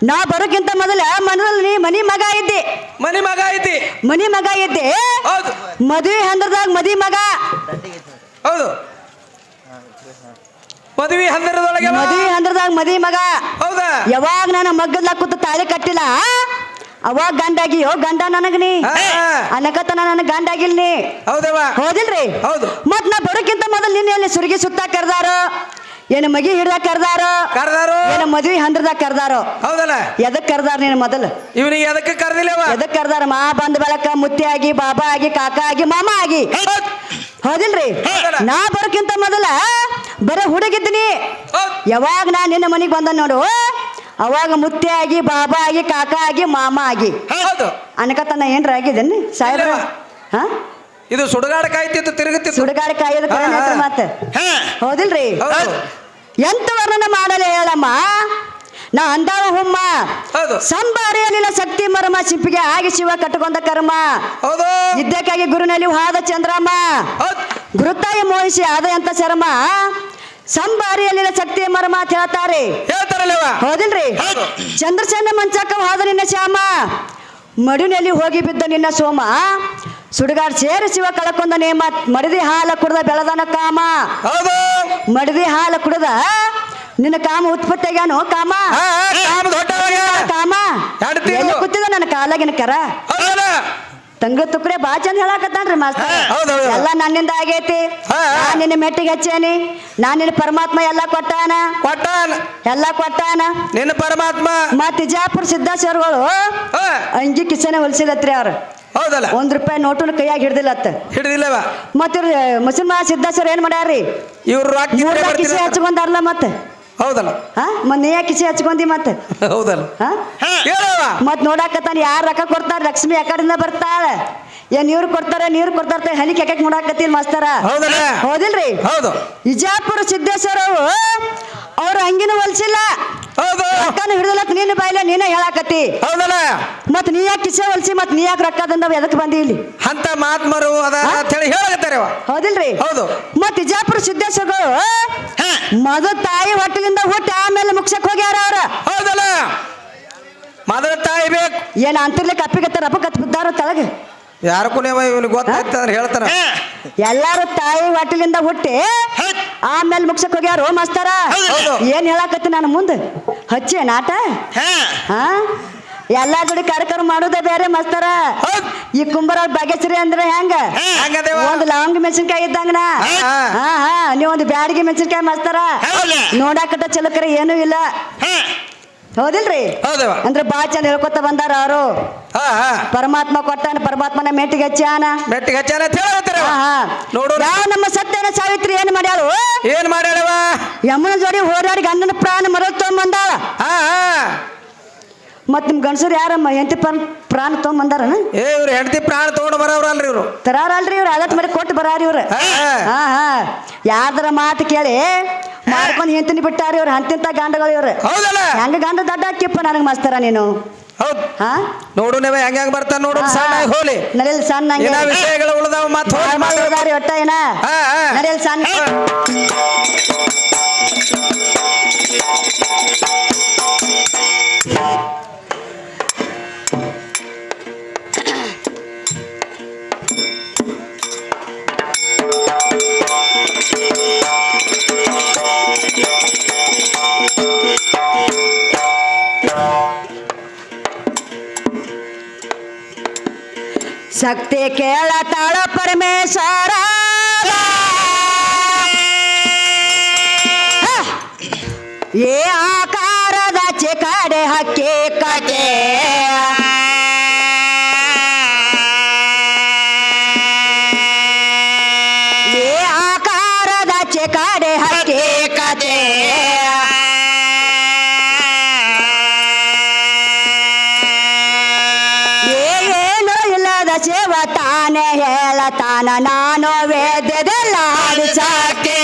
ನಾ ಬರೋಕ್ಕಿಂತ ಮೊದಲ ಮನದಲ್ಲಿ ನೀ ಮನಿ ಮಗ ಇದ್ದಿ ಮದುವೆ ಹಂದ್ರದಾಗ ಮದಿ ಮಗ ಮದುವೆ ಹಂದ್ರದಾಗ ಮದಿ ಮಗ ಯಾವಾಗ ನಾನು ಮಗ್ಗದ ಕೂತು ತಾಳಿ ಕಟ್ಟಿಲ್ಲ ಅವಾಗ ಗಂಡಾಗಿಯೋ ಗಂಡ ನನಗ ನೀ ಅನ್ನಕತನ ನನಗ್ ಗಂಡಾಗಿಲ್ ನೀ ಹೌದಿಲ್ರಿ ಮತ್ ನಾ ಬರೋಕ್ಕಿಂತ ಮೊದಲು ನಿನ್ನ ಎಲ್ಲಿ ಸುರ್ಗಿ ಸುತ್ತ ಕರ್ದಾರೋ ಏನು ಮಗಿ ಹಿಡ್ದಾಗ ಕರ್ದಾರೋ ಏನು ಮದ್ವಿ ಹಂದ್ರದಾಗ ಕರ್ದಾರೋ ಎದಕ್ ಕರ್ದಾರ ನೀನು ಮೊದಲು ಇವನಿಗೆ ಎದಕ್ಕೆ ಕರ್ದಿಲ್ಲವ ಎದಕ್ ಕರ್ದಾರ ಮಾ ಬಂದ ಬಳಕ ಮುತ್ತಿ ಆಗಿ ಬಾಬಾ ಆಗಿ ಕಾಕ ಆಗಿ ಮಾಮ ಆಗಿ ಹೌದಿಲ್ರಿ ನಾ ಬರೋಕ್ಕಿಂತ ಮೊದಲ ಬರೀ ಹುಡುಗಿದ್ದೀನಿ ಯಾವಾಗ ನಾ ನಿನ್ನ ಮನೆಗೆ ಬಂದ ನೋಡು ಅವಾಗ ಮುತ್ತಿ ಆಗಿ ಬಾಬಾ ಆಗಿ ಕಾಕ ಆಗಿ ಮಾಮ ಆಗಿ ಅನ್ಕತನ ಏನ್ರ ಆಗಿದ್ದೇನೆ ಸಾಹೇಬ್ರ ಇದು ಸುಡುಗಾಡ ಕಾಯ್ತಿತ್ತು ತಿರುಗುತ್ತಿತ್ತು ಸುಡುಗಾಡ ಕಾಯೋದು ಮಾತ ಹೌದಿಲ್ರಿ ಎಂತ ವರ್ಣನ ಮಾಡಲೇ ಹೇಳಮ್ಮ ನಾ ಅಂದಾವ ಹುಮ್ಮ ಸಂಬಾರಿಯಲಿಲ್ಲ ಶಕ್ತಿ ಮರ್ಮ ಸಿಪ್ಪಿಗೆ ಆಗಿ ಶಿವ ಕಟ್ಟಕೊಂಡ ಕರ್ಮ ಇದ್ದಕ್ಕಾಗಿ ಗುರುನಲ್ಲಿ ಹಾದ ಚಂದ್ರಮ್ಮ ಗುರುತಾಯಿ ಮೋಹಿಸಿ ಆದ ಅಂತ ಶರ್ಮ ಸಂಬಾರಿಯಲಿಲ್ಲ ಶಕ್ತಿ ಮರ್ಮ ಅಂತ ಹೇಳ್ತಾರೆ ಹೌದಿಲ್ರಿ ಚಂದ್ರಸೇನ ಮಂಚಕ್ಕ ಹಾದ ನಿನ್ನ ಶ್ಯಾಮ ಮಡಿನಲ್ಲಿ ಹೋಗಿ ಬಿದ್ದ ನಿನ್ನ ಸೋಮ ಸುಡುಗಾಡ್ ಸೇರಿ ಶಿವ ಕಳ್ಕೊಂಡ ನೇಮ ಮಡದಿ ಹಾಲ ಕುಡ್ದ ಬೆಳದನ ಕಾಮ ಮಡದಿ ಹಾಲ ಕುಡ್ದ ನಿನ್ನ ಕಾಮ ಉತ್ಪತ್ತಿಯಾಗ್ಯಾನು ಕಾಮ ಕಾಮ ದೊಡ್ಡವಾಗ ಕಾಮ ಹೆಂಡ್ತಿ ಎಲ್ಲಿ ಕೂತಿದ ನನ್ನ ಕಾಲಾಗಿನ ಕರ ಹೌದಲ್ಲ ತಂಗ ತುಕ್ರೆ ಬಾ ಚಂದ ಹೇಳಾಕತ್ತಾನ್ರಿ ಮಾಸ್ತರ್ ಹೌದೌದು. ಎಲ್ಲ ನನ್ನಿಂದ ಆಗೈತಿ ನಾನ್ ನಿನ್ನ ಮೆಟ್ಟಿಗೆ ಹಚ್ಚೇನಿ ನಾನ್ ನಿನ್ನ ಪರಮಾತ್ಮ ಎಲ್ಲ ಕೊಟ್ಟಾನ ಎಲ್ಲ ಕೊಟ್ಟಾನ ನಿನ್ನ ಪರಮಾತ್ಮ ಮತ್ ಇಜಾಪುರ ಸಿದ್ದೇಶ್ವರಗಳು ಅಂಗಿ ಕಿಸನೆ ಹೊಲ್ಸಿಲತ್ರಿ ಅವ್ರು ಹೌದಲ್ಲ ₹1 ನೋಟುನ ಕೈಯಾಗ ಹಿಡ್ದಿಲ್ಲತ್ತ ಹಿಡಿದಿಲ್ಲವ ಮತ್ ಇವ್ರು ಮುಸಲ್ಮಾನ ಸಿದ್ದೇಶ್ವರ ಏನ್ ಮಾಡ್ಯಾರ್ರಿ ಇವ್ರು ಕಿಸೆ ಹಚ್ಕೊಂಡಾರಲ್ಲ ಮತ್ತೆ ಹೌದಲ್ಲ ಮತ್ ನೀ ಕಿಸೆ ಹಚ್ಕೊಂಡಿ ಮತ್ತೆ ಹೌದಲ್ಲ ಮತ್ ನೋಡಾಕತ್ತಾನ ಯಾರ ರೊಕ್ಕ ಕೊಡ್ತಾರ ಲಕ್ಷ್ಮಿ ಯಾಕಡಿಂದ ಬರ್ತಾಳ ನೀರು ಕೊಡ್ತಾರ ಹನಿ ಕೆಕಕ್ ನೋಡಾಕತ್ತಿಲ್ ಮಾಸ್ತರ ಹೌದಿಲ್ರಿ ಹೌದು ಇಜಾಪುರ ಸಿದ್ದೇಶ್ವರ ಅವ್ರ ಅಂಗಿನ ಹೊಲ್ಸಿಲ್ಲ ಹೌದು ರೊಕ್ಕನ ಹಿಡಿದಲಕ್ ನೀನು ಬಾಯಿಲ್ಲ ನೀನ ಹೇಳಾಕತ್ತಿ ಹೌದಲ್ಲ ಮತ್ ನೀ ಯಾಕೆ ಕಿಸೆ ಹೊಲ್ಸಿ ಮತ್ ನೀ ಯಾಕೆ ರೊಕ್ಕದಿಂದ ಎದಕ್ ಬಂದಿ ಇಲ್ಲಿ ಅಂತ ಮಾತ್ಮರು ಅದ ಅಂತ ಹೇಳಿ ಹೇಳಕತ್ತಾರೆ ಹೌದಿಲ್ರಿ ಹೌದು ಮತ್ ಇಜಾಪುರ ಸಿದ್ದೇಶ್ವರಗಳು ಮೊದಲ ತಾಯಿ ಹೊಟ್ಟಲಿಂದ ಹುಟ್ಟಿ ಆಮೇಲೆ ಮುಗ್ಸಕ್ ಹೋಗ್ಯಾರ ಅವ್ರ ಹೌದಲ್ಲ ಮೊದಲ ತಾಯಿ ಬೇಕು ಏನ್ ಅಂತಿರ್ಲಿ ಕಪ್ಪಿಗತ್ತ ರಪ್ಪ ಕತ್ ಬಿದ್ದಾರ ತಳಗ ಯಾರಕ್ಕೂ ಇವನಿಗೆ ಗೊತ್ತಾಗ್ತಂದ್ರೆ ಹೇಳ್ತಾರ ಎಲ್ಲಾರು ತಾಯಿ ಹೊಟ್ಟಲಿಂದ ಹುಟ್ಟಿ ಆಮೇಲೆ ಮುಗ್ಸಕ್ ಹೋಗ್ಯಾರು ಮಾಸ್ತರ ಏನ್ ಹೇಳಾಕತ್ತಿ ನಾನು ಮುಂದೆ ಹಚ್ಚೆ ನಾಟ ಎಲ್ಲಾ ಜೋಡಿ ಕಾರ್ಯಕ್ರಮ ಮಾಡೋದೇ ಬೇರೆ ಮಾಸ್ತರ ಈ ಕುಂಬರ ಭಾಗ್ಯಶ್ರೀ ಅಂದ್ರೆ ಹೆಂಗ ಒಂದ್ ಲವಂಗ ಮೆಣಸಿನ್ಕಾಯಿ ಇದ್ದಂಗನ ನೀವ್ ಒಂದು ಬ್ಯಾಡಿಗೆ ಮೆಣಸಿನ್ಕಾಯಿ ಮಾಸ್ತರ ನೋಡಾಕತ್ತ ಚಲಕರ ಏನೂ ಇಲ್ಲ ಹೌದಿಲ್ರಿ ಅಂದ್ರೆ ಬಾ ಚಂದ ಹೇಳ್ಕೊತ ಬಂದಾರ ಅವರು ಪರಮಾತ್ಮ ಕೊಟ್ಟಾನ ಪರಮಾತ್ಮನ ಮೆಟ್ಟಿಗೆ ಹಚ್ಚಾನ ಯಾವ ನಮ್ಮ ಸತ್ಯನ ಸಾವಿತ್ರಿ ಏನ್ ಮಾಡ್ಯಾಳವ ಯಮನ ಜೋಡಿ ಹೋರಾಡಿ ಗಂಡನ ಪ್ರಾಣ ಮರಲ್ ತಗೊಂಬಂದಾಳ ಮತ್ ನಿಮ್ ಗಂಡಸರು ಯಾರಮ್ಮ ಹೆಂಡತಿ ಪ್ರಾಣ ತಗೊಂಬಂದಾರನ ಇವ್ರು ಹೆಂಡತಿ ಪ್ರಾಣ ತಗೊಂಡು ಬರವ್ರಲ್ರಿ ಇವ್ರು ತರಾರಲ್ರಿ ಇವ್ರು ಆಗತ್ ಮಾಡಿ ಕೊಟ್ಟು ಬರಾರಿ ಇವ್ರು ಯಾರ್ದರ ಮಾತು ಕೇಳಿ ಮಾಡ್ಕೊಂಡ್ ಹೆಂಡತಿನಿ ಬಿಟ್ಟಾರಿ ಇವ್ರು ಅಂತಿಂತ ಗಂಡಗಳು ಇವ್ರು ಹೆಂಗ ಗಂಡ ದಡ್ಡ ಹಾಕಿಪ್ಪ ನನಗ್ ಮಾಸ್ತರ ನೀನು ಹೌದು ನೋಡು ನೀವ ಹೆಂಗ ಬರ್ತಾನ ನೋಡು ಸಣ್ಣ ಹೋಲಿ ನರೇಲ್ ಸಣ್ಣ ವಿಷಯಗಳು ಉಳಿದಾವ ಮತ್ತ ಒಟ್ಟ ಏನ ನರೇಲ್ ಸಣ್ಣ ಶಕ್ತಿ ಕೇಳತಾಳ ಪರಮೇಶ್ವರ ಏ ಆಕಾರದ ಚಿಕಡೆ ಹಕ್ಕಿ ಕತೆ ಏ ಆಕಾರದ ಚಿಕಡೆ ಹಕ್ಕಿ ಕತೆ ಸೇವ ತಾನೇ ಹೇಳತಾನ ನಾನು ವೇದ್ಯದೆಲ್ಲ ಹಾಡಿಸಾಕೆ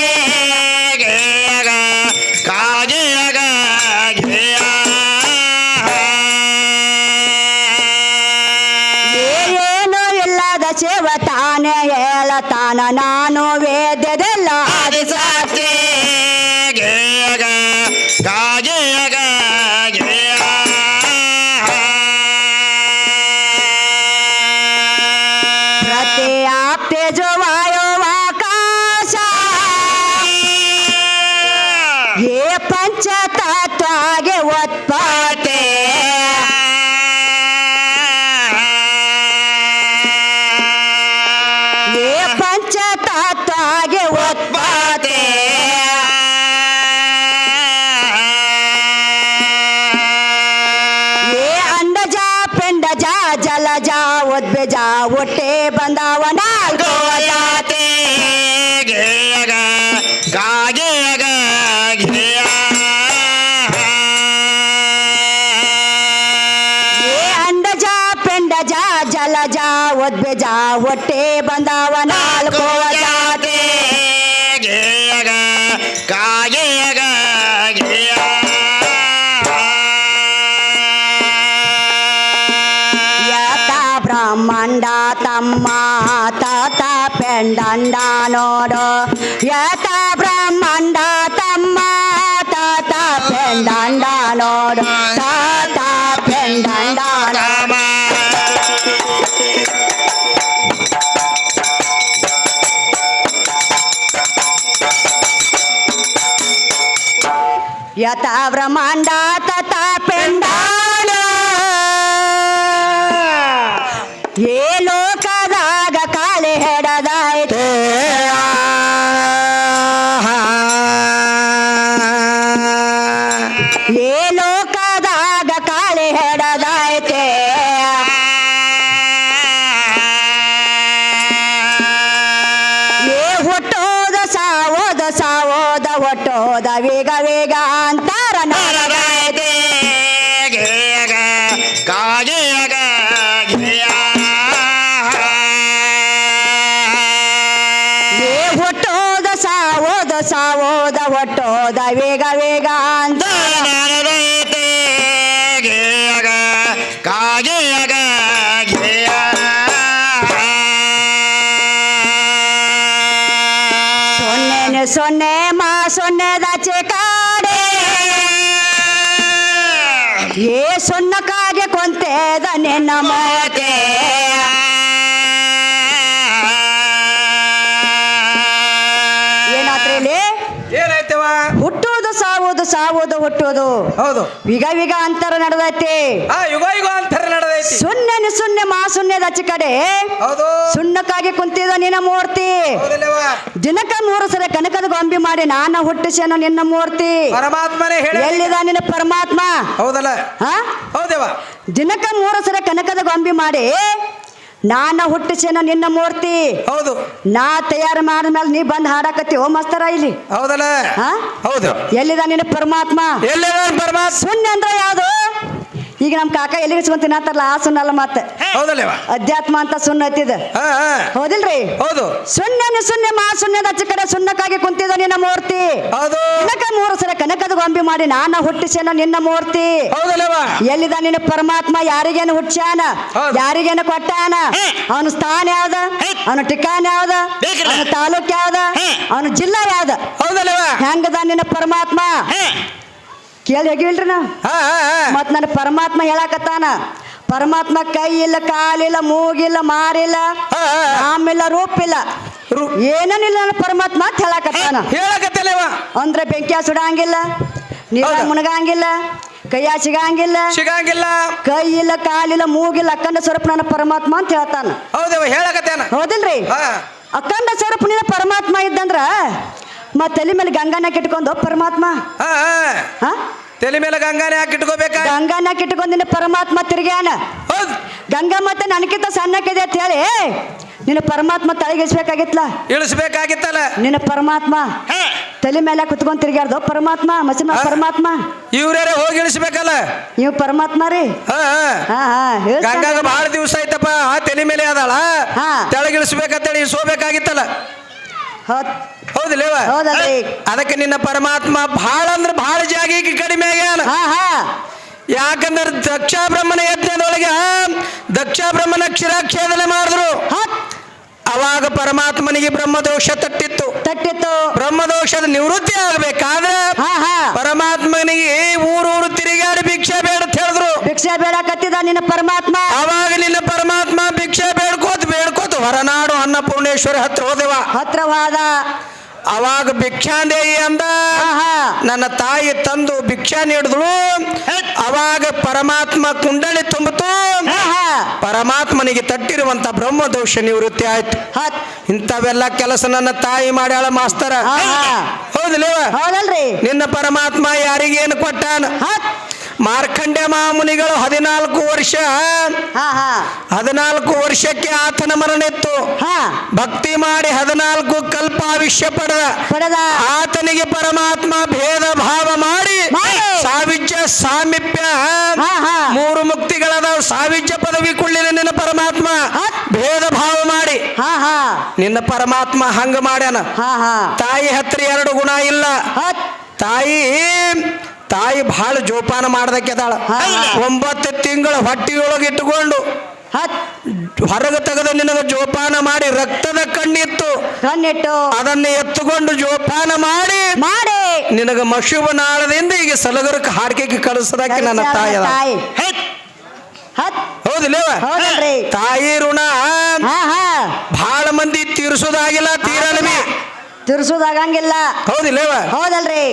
ಏನು ಇಲ್ಲದ ಸೇವ ತಾನೇ ಹೇಳತಾನ ನಾನು ವೇದ್ಯದೆಲ್ಲ ಹಾಡಿಸಾಕೆ तेजो वायो आकाश ये पंच तत्व आगे उत्पत्ति ये पंच तत्व आगे उत्पत्ति ये अंडजा पिंडजा जलजा उद्भिजा उठे बंदावना ಜಲಜಾ ಉದ್ಭಿಜ ಒಟ್ಟೆ ಬಂದವ ನಾಲ್ಕು ಜಾತಿ ಯತ ಬ್ರಹ್ಮಾಂಡ ತಮ್ಮ ತತ ಪೆಂಡಂಡ ನೋಡು ಯತ ಬ್ರಹ್ಮಾಂಡ ತಮ್ಮ ತತ ಪೆಂಡಂಡ ನೋಡು ತತ ಪೆಂಡಂಡ ಯಥಾ ಬ್ರಹ್ಮಾಂಡ ತಥಾ ಪಿಂಡಾಂಡ ಏ ಲೋಕದಾಗ ಕಾಳಿ ಹೆಡದೈತೆ ಏ ಲೋಕದಾಗ ಕಾಳಿ ಹೆಡದೈತೆ ಏ ಹುಟ್ಟೋದ ಸಾವೋದ ಸಾವೋದ ಹೊಟ್ಟೋದ ವೇಗ ವೇಗ ಅಂತಾರ ನಾರದೈತೆ ಏ ಹುಟ್ಟೋದ ಸಾವೋದ ಸಾವೋದ ಹೊಟ್ಟೋದ ವೇಗ ವೇಗ ಅಂತ ಸೊನ್ನೆ ಸೊನ್ನೆ ಮಾ ಸೊನ್ನೆದಾಚೆ ಕಾಡೆ ಏ ಸೊನ್ನಕ್ಕಾಗೆ ಕೊಂತೆದ ನಿನ್ನ ಮೋತೆ ಏನಾತ್ರಿ ಇಲ್ಲಿ ಏನಾಯ್ತವ ಹುಟ್ಟುವುದು ಸಾವುದು ಸಾವುದು ಹುಟ್ಟುವುದು ಹೌದು ವಿಗ ವಿಗ ಅಂತರ ನಡೆದೈತಿ ಯುಗ ಯುಗ ಅಂತರ ನಡೆದೈತಿ ಸುನ್ನೆ ಸುನ್ನೆ ಮಾ ಸುನ್ನೆದ ಆಚೆ ಕಡೆ ಹೌದು ಸುಣ್ಣಕ್ಕಾಗಿ ಕುಂತಿದ ನಿನ್ನ ಮೂರ್ತಿ ಹೌದಿಲ್ಲವ ದಿನಕ್ಕ 3 ಸಲ ಕನಕದ ಗೊಂಬಿ ಮಾಡಿ ನಾನ ಹುಟ್ಟಿಸೇನೋ ನಿನ್ನ ಮೂರ್ತಿ ಪರಮಾತ್ಮನೇ ಹೇಳಿ ಎಲ್ಲಿದ ನಿನ್ನ ಪರಮಾತ್ಮ ಹೌದಲ್ಲ ಹಾ ಹೌದೇವ ದಿನಕ್ಕ 3 ಸಲ ಕನಕದ ಗೊಂಬಿ ಮಾಡಿ ನಾನ ಹುಟ್ಟಿಸೇನೋ ನಿನ್ನ ಮೂರ್ತಿ ಹೌದು ನಾ ತಯಾರು ಮಾಡಿದ್ಮೇಲೆ ನೀ ಬಂದ್ ಹಾಡಕತ್ತಿ ಓ ಮಸ್ತರ ಇಲ್ಲಿ ಹೌದಲ್ಲ ಹಾ ಹೌದು ಎಲ್ಲಿದ ನಿನ್ನ ಪರಮಾತ್ಮ ಎಲ್ಲ ಪರಮಾತ್ಮ ಸುನ್ನೆ ಅಂದ್ರೆ ಯಾವುದು ಈಗ ನಮ್ ಕಾಕ ಎಲ್ಲಿಗೆ ಸುಂತೀನಿ ಅಂತಾರಲ್ಲ ಆ ಸುನ್ನಲ್ಲ ಮತ್ತೆ ಹೌದಲ್ಲವ ಅಧ್ಯಾತ್ಮ ಅಂತ ಸುಣ್ಣ ಹತ್ತಿದ ಹೌದಿಲ್ರಿ ಹೌದು ಸುಣ್ಣನೆ ಸುನ್ನೆ ಮಾ ಸುಣ್ಣದ ಆಚೆ ಕಡೆ ಸುಣ್ಣಕ್ಕಾಗಿ ಕುಂತಿದ ನಿನ್ನ ಮೂರ್ತಿ ಹೌದು ದಿನಕ್ಕ 3 ಸಲ ಕನಕದ ಗೊಂಬಿ ಮಾಡಿ ನಾನ ಹುಟ್ಟಿಸೇನೋ ನಿನ್ನ ಮೂರ್ತಿ ಹೌದಲ್ಲವ ಎಲ್ಲಿದ ನಿನ್ನ ಪರಮಾತ್ಮ ಯಾರಿಗೇನು ಹುಟ್ಟ್ಯಾನ ಹೌದು. ಯಾರಿಗೇನು ಕೊಟ್ಟಾನ ಅವನ ಸ್ಥಾನ ಯಾವ್ದ ಅವನ ಠಿಕಾಣ ಯಾವ್ದ ಅವನ ತಾಲೂಕ್ ಯಾವ್ದ ಅವನ ಜಿಲ್ಲಾ ಯಾವ್ದ ಹೌದಲ್ಲವ ಹೆಂಗದ ನಿನ್ನ ಪರಮಾತ್ಮ ಕೇಳಿ ಹೋಗಿಲ್ರಿ ನಾವು ಮತ್ ನನ್ನ ಪರಮಾತ್ಮ ಹೇಳಕತ್ತಾನ ಪರಮಾತ್ಮ ಕೈ ಇಲ್ಲ ಕಾಲಿಲ್ಲ ಮೂಗಿಲ್ಲ ಮಾರಿಲ್ಲ ಆಮಿಲ್ಲ ರೂಪಿಲ್ಲ ಏನೇನಿಲ್ಲ ನನ್ನ ಪರಮಾತ್ಮ ಅಂತ ಹೇಳಕತ್ತಾನ ಹೇಳಕತ್ತಲ್ಲವ ಅಂದ್ರೆ ಬೆಂಕಿಯ ಸುಡಂಗಿಲ್ಲ ನೀರ ಹೌದಾ? ಮುಣಗಂಗಿಲ್ಲ ಕೈಯ ಸಿಗಂಗಿಲ್ಲ ಸಿಗಂಗಿಲ್ಲ ಕೈ ಇಲ್ಲ ಕಾಲಿಲ್ಲ ಮೂಗಿಲ್ಲ ಅಖಂಡ ಸ್ವರೂಪ ನನ್ನ ಪರಮಾತ್ಮ ಅಂತ ಹೇಳ್ತಾನ ಹೌದವ ಹೇಳಕತ್ತೇನ ಹೌದಿಲ್ರಿ ಅಖಂಡ ಸ್ವರೂಪ ನಿನ್ನ ಪರಮಾತ್ಮ ಇದ್ದಂದ್ರ ಮತ್ ತಲೆ ಮೇಲೆ ಗಂಗಾನ ಇಟ್ಕೊಂಡು ಪರಮಾತ್ಮ ಹಾ ತಲೆ ಮೇಲೆ ಗಂಗಾನೆ ಹಾಕಿ ಇಟ್ಕೋಬೇಕ ಗಂಗಾನ ಇಟ್ಕೊಂಡು ನಿನ್ನ ಪರಮಾತ್ಮ ತಿರ್ಗ್ಯಾನ ಹೌದು ಗಂಗಾ ಮತ್ತೆ ನನಗಿಂತ ಸಣ್ಣಕ್ಕಿದೆ ಅಂತ ಹೇಳಿ ನಿನ್ನ ಪರಮಾತ್ಮ ತಲೆಗಿಸ್ಬೇಕಾಗಿತ್ಲ ಇಳಿಸ್ಬೇಕಾಗಿತ್ತಲ್ಲ ನಿನ್ನ ಪರಮಾತ್ಮ ತಲೆ ಮೇಲೆ ಕುತ್ಕೊಂಡ್ ತಿರ್ಗ್ಯಾರ್ದು ಪರಮಾತ್ಮ ಮಸಿಮ ಪರಮಾತ್ಮ ಇವ್ರ್ಯಾರ ಹೋಗಿ ಇಳಿಸ್ಬೇಕಲ್ಲ ನೀವು ಪರಮಾತ್ಮ ರೀ ಹಾ ಹಾ ಗಂಗಾಗ ಬಹಳ ದಿವಸ ಆಯ್ತಪ್ಪ ತಲೆ ಮೇಲೆ ಅದಾಳ ಹಾ. ತೆಳಗಿಳಿಸ್ಬೇಕಂತೇಳಿ ಸೋಬೇಕಾಗಿತ್ತಲ್ಲ ಹೌದಿಲ್ಲವ ಹೌದಲ್ರಿ ಅದಕ್ಕೆ ನಿನ್ನ ಪರಮಾತ್ಮ ಬಹಳ ಅಂದ್ರೆ ಬಹಳ ಜಾಗಿಗೆ ಕಡಿಮೆ ಆಗ್ಯಾನ ಹಾ ಹಾ ಯಾಕಂದ್ರೆ ದಕ್ಷ ಬ್ರಹ್ಮನ ಯಜ್ಞದೊಳಗೆ ದಕ್ಷ ಬ್ರಹ್ಮನ ಕ್ಷೀರಾಕ್ಷೇದನೆ ಮಾಡಿದ್ರು ಅವಾಗ ಪರಮಾತ್ಮನಿಗೆ ಬ್ರಹ್ಮದೋಷ ತಟ್ಟಿತ್ತು ಬ್ರಹ್ಮದೋಷದ ನಿವೃತ್ತಿ ಆಗ್ಬೇಕಾದ್ರೆ ಪರಮಾತ್ಮನಿಗೆ ಊರೂರು ತಿರುಗಾಡಿ ಭಿಕ್ಷೆ ಬೇಡ ಅಂತ ಹೇಳಿದ್ರು ಭಿಕ್ಷೆ ಬೇಡಕತ್ತಿದ ನಿನ್ನ ಪರಮಾತ್ಮ ಅವಾಗ ನಿನ್ನ ಪರಮಾತ್ಮ ಭಿಕ್ಷೆ ಬೇಡ್ಕೋತ ಹೊರನಾಡು ಅನ್ನಪೂರ್ಣೇಶ್ವರಿ ಹತ್ರವಾದ ಅವಾಗ ಭಿಕ್ಷಾಂದೇಯಿ ಅಂದ ನನ್ನ ತಾಯಿ ತಂದು ಭಿಕ್ಷಾ ನೀಡಿದಳು ಅವಾಗ ಪರಮಾತ್ಮ ಕುಂಡಳಿ ತುಂಬಿತು ಪರಮಾತ್ಮನಿಗೆ ತಟ್ಟಿರುವಂತ ಬ್ರಹ್ಮದೋಷ ನಿವೃತ್ತಿ ಆಯ್ತು ಇಂಥವೆಲ್ಲ ಕೆಲಸ ನನ್ನ ತಾಯಿ ಮಾಡ್ಯಾಳ ಮಾಸ್ತರ ಹೌದಿಲ್ಲವ ನಿನ್ನ ಪರಮಾತ್ಮ ಯಾರಿಗೇನು ಕೊಟ್ಟಾನ ಮಾರ್ಕಂಡ್ಯ ಮಹಾಮುನಿಗಳು 14 ವರ್ಷಕ್ಕೆ ಆತನ ಮರಣ ಇತ್ತು ಭಕ್ತಿ ಮಾಡಿ 14 ಕಲ್ಪ ಆವಿಷ್ಯ ಪಡೆದ ಆತನಿಗೆ ಪರಮಾತ್ಮ ಭೇದ ಭಾವ ಮಾಡಿ ಸಾವಿಜ್ಯ ಸಾಮೀಪ್ಯ 3 ಮುಕ್ತಿಗಳದ ಸಾವಿಜ್ಯ ಪದವಿ ಕೊಳ್ಳಿನ ನಿನ್ನ ಪರಮಾತ್ಮ ಭೇದ ಭಾವ ಮಾಡಿ ನಿನ್ನ ಪರಮಾತ್ಮ ಹಂಗ ಮಾಡ್ಯಾನ ತಾಯಿ ಹತ್ರ 2 ಗುಣ ಇಲ್ಲ ತಾಯಿ ಬಹಳ ಜೋಪಾನ ಮಾಡ್ದಕ್ಕೆದಾಳ 9 ತಿಂಗಳು ಹೊಟ್ಟಿಯೊಳಗೆ ಇಟ್ಟುಕೊಂಡು ಹೊರಗೆ ತೆಗೆದು ನಿನಗೆ ಜೋಪಾನ ಮಾಡಿ ರಕ್ತದ ಕಣ್ಣಿತ್ತು ಅದನ್ನ ಎತ್ತುಕೊಂಡು ಜೋಪಾನ ಮಾಡಿ ನಿನಗ ಮಶುಭ ನಾಳದಿಂದ ಈಗ ಸಲಗರಕ್ಕೆ ಹಾಡಿಕೆ ಕಳಿಸದಕ್ಕೆ ನನ್ನ ತಾಯಿ ಹೌದಿಲ್ಲವ ತಾಯಿ ಋಣ ಬಹಳ ಮಂದಿ ತೀರಿಸೋದಾಗಿಲ್ಲ ತೀರಲ್ವಿ ತಿರ್ಸೋದಾಗಂಗಿಲ್ಲ ಹೌದಿಲ್ಲವ ಹೌದಲ್ರಿ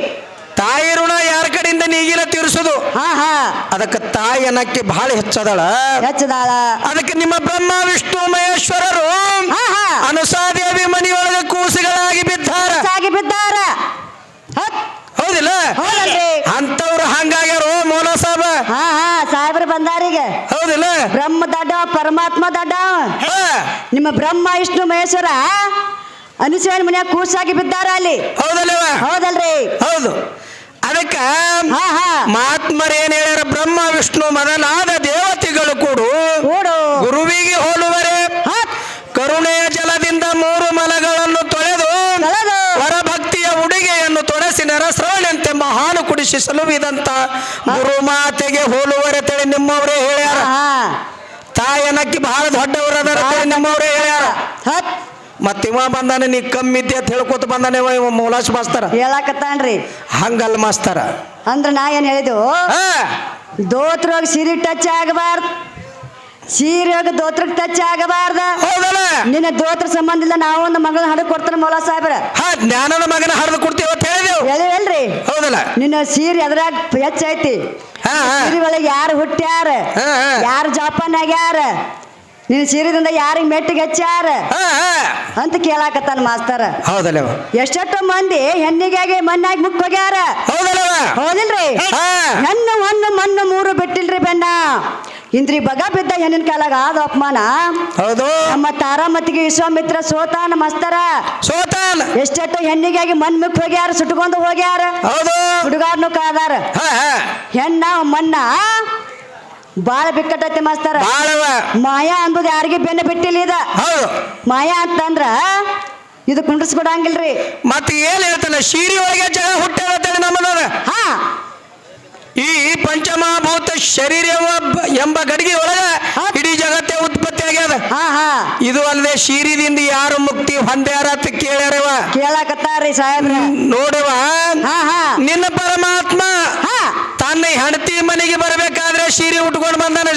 ತಾಯಿ ಋಣ ಯಾರ ತೀರಿಸುದು ಹಾ ಹಾ ಅದಕ್ಕೆ ತಾಯಿ ಅನ್ನಕ್ಕೆ ಬಹಳ ಹೆಚ್ಚದಳ ಹೆಚ್ಚದಾಳ ಅದಕ್ಕೆ ನಿಮ್ಮ ಬ್ರಹ್ಮ ವಿಷ್ಣು ಮಹೇಶ್ವರರು ಹಾ ಹಾ ಅನುಸಾದೇವಿ ಮನೆಯೊಳಗೆ ಕೂಸುಗಳಾಗಿ ಬಿದ್ದಾರ ಬಿದ್ದಾರ ಹೌದಿಲ್ಲ ಹೌದಲ್ರಿ ಅಂತವ್ರು ಹಂಗಾಗ್ಯಾರು ಮೌನ ಸಾಬ ಹಾ ಹಾ ಸಾಹೇಬ್ರು ಬಂದಾರೀಗ ಹೌದಿಲ್ಲ ಬ್ರಹ್ಮ ದಡ್ಡ ಪರಮಾತ್ಮ ದಡ್ಡ ಹಾ ನಿಮ್ಮ ಬ್ರಹ್ಮ ವಿಷ್ಣು ಮಹೇಶ್ವರ ಅನುಸೇವನ ಮನ್ಯಾಗ ಕೂಸಾಗಿ ಬಿದ್ದಾರ ಅಲ್ಲಿ ಹೌದಲ್ಲವ ಹೌದಲ್ರಿ ಹೌದು ಅದಕ್ಕ ಹಾ ಹಾ ಮಹಾತ್ಮರು ಏನ್ ಹೇಳ್ಯಾರ ಬ್ರಹ್ಮ ವಿಷ್ಣು ಮೊದಲಾದ ದೇವತೆಗಳು ಕೂಡು ಗುರುವಿಗೆ ಹೋಲುವರೆ ಕರುಣೆಯ ಜಲದಿಂದ 3 ಮಲಗಳನ್ನು ತೊಳೆದು ವರಭಕ್ತಿಯ ಉಡುಗೆಯನ್ನು ತೊಡಸಿ ನರಸ್ರವಣಂತೆ ಮಹಾನು ಕುಡಿಸಿ ಸಲುವಿದಂತ ಗುರು ಮಾತೆಗೆ ಹೋಲುವರೆ ತಳಿ ನಿಮ್ಮವರೇ ಹೇಳ್ಯಾರ ತಾಯನಕ್ಕೆ ಬಹಳ ದೊಡ್ಡವರದಾರ ನಿಮ್ಮವರೇ ಹೇಳ್ಯಾರ ಮತ್ತಿವ ಬಂದಾನೆ ನೀ ಕಮ್ಮಿದ್ದೆ ಅಂತ ಹೇಳ್ಕೊತ ಬಂದಾನೆ ಇವ ಮೌಲಾಸ್ ಮಾಸ್ತರ ಹೇಳಾಕತ್ತಾನ್ರಿ ಹಂಗಲ್ ಮಾಸ್ತರ ಅಂದ್ರ ನಾ ಏನ್ ಹೇಳಿದು ದೋತ್ರವಾಗಿ ಸೀರೆ ಟಚ್ ಆಗಬಾರ್ದು ಸೀರೆಯಾಗ ದೋತ್ರಕ್ಕೆ ಟಚ್ ಆಗಬಾರ್ದ ನಿನ್ನ ದೋತ್ರ ಸಂಬಂಧ ಇಲ್ಲ ನಾವು ಒಂದು ಮಗಳ ಹಡ ಕೊಡ್ತಾನೆ ಮೌಲಾ ಸಾಹೇಬ್ರ ಜ್ಞಾನದ ಮಗನ ಹರಿದು ಕೊಡ್ತೀವಿ ಅಂತ ಹೇಳಿದೆವು ಹೇಳಿವಲ್ರಿ ಹೌದಲ್ಲ ನಿನ್ನ ಸೀರೆ ಅದ್ರಾಗ ಹೆಚ್ಚೈತಿ ಸೀರೆ ಒಳಗೆ ಯಾರು ಹುಟ್ಟ್ಯಾರ ಯಾರು ಜಾಪಾನ್ ಆಗ್ಯಾರ ನಿನ್ನ ಸೀರೆದಿಂದ ಯಾರಿಗೆ ಮೆಟ್ಟಿಗೆ ಹಚ್ಚಾರ ಅಂತ ಕೇಳಾಕತ್ತಾನ ಮಾಸ್ತರ ಹೌದಲ್ಲ ಎಷ್ಟೆಷ್ಟೋ ಮಂದಿ ಹೆಣ್ಣಿಗಾಗಿ ಮಣ್ಣಾಗಿ ಮುಕ್ ಹೋಗ್ಯಾರ ಹೌದಿಲ್ರಿ ಹೆಣ್ಣು ಹೊಣ್ಣು ಮಣ್ಣು 3 ಬಿಟ್ಟಿಲ್ರಿ ಬೆಣ್ಣ ಇಂದ್ರಿ ಬಗ ಬಿದ್ದ ಹೆಣ್ಣಿನ ಕಾಲಾಗ ಆದ ಅಪಮಾನ ಹೌದು ನಮ್ಮ ತಾರಾಮತಿಗೆ ವಿಶ್ವಾಮಿತ್ರ ಸೋತಾನ ಮಸ್ತರ ಸೋತಾನ ಎಷ್ಟೆಷ್ಟೋ ಹೆಣ್ಣಿಗಾಗಿ ಮಣ್ ಮುಕ್ ಹೋಗ್ಯಾರ ಸುಟ್ಕೊಂಡು ಹೋಗ್ಯಾರ ಹೌದು ಹುಡುಗಾರ್ನು ಕಾದಾರ ಹೆಣ್ಣ ಮಣ್ಣ ಬಾಳ ಬಿಕ್ಕಟ್ಟೈತಿ ಮಾಸ್ತರ ಮಾಯಾ ಅಂಬುದು ಯಾರಿಗೆ ಬೆನ್ನ ಬಿಟ್ಟಿಲ್ಲ ಇದ ಮಾಯಾ ಅಂತಂದ್ರ ಇದು ಕುಂಡ್ರಿಸ್ಕೊಡಂಗಿಲ್ರಿ ಮತ್ತೆ ಏನ್ ಹೇಳ್ತಾನೆ ಶೀರಿ ಒಳಗೆ ಜಗ ಹುಟ್ಟ ನಮ್ಮದ ಈ ಪಂಚಮಹಾಭೂತ ಶರೀರ ಎಂಬ ಗಡಿಗೆ ಒಳಗ ಇಡೀ ಜಗತ್ತೇ ಉತ್ಪತ್ತಿ ಆಗ್ಯದ ಇದು ಅಲ್ಲದೆ ಶೀರಿದಿಂದ ಯಾರು ಮುಕ್ತಿ ಹೊಂದ್ಯಾರ ಅಂತ ಕೇಳ್ಯಾರವ ಕೇಳಾಕತ್ತಾರ್ರಿ ಸಾಹೇಬ್ರ ನೋಡವ ನಿನ್ನ ಪರಮಾತ್ಮ ತನ್ನ ಹೆಂಡತಿ ಮನೆಗೆ ಬರಬೇಕಾದ್ರೆ ಸೀರೆ ಉಟ್ಕೊಂಡು ಬಂದಾನ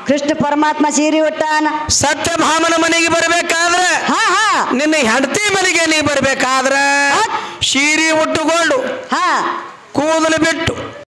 ಕೃಷ್ಣ ಪರಮಾತ್ಮ ಸೀರೆ ಉಟ್ಟಾನ ಸತ್ಯಭಾಮನ ಮನೆಗೆ ಬರಬೇಕಾದ್ರೆ ನಿನ್ನ ಹೆಂಡತಿ ಮನೆಗೆ ನೀ ಬರಬೇಕಾದ್ರೆ ಸೀರೆ ಉಟ್ಟುಕೊಂಡು ಕೂದಲು ಬಿಟ್ಟು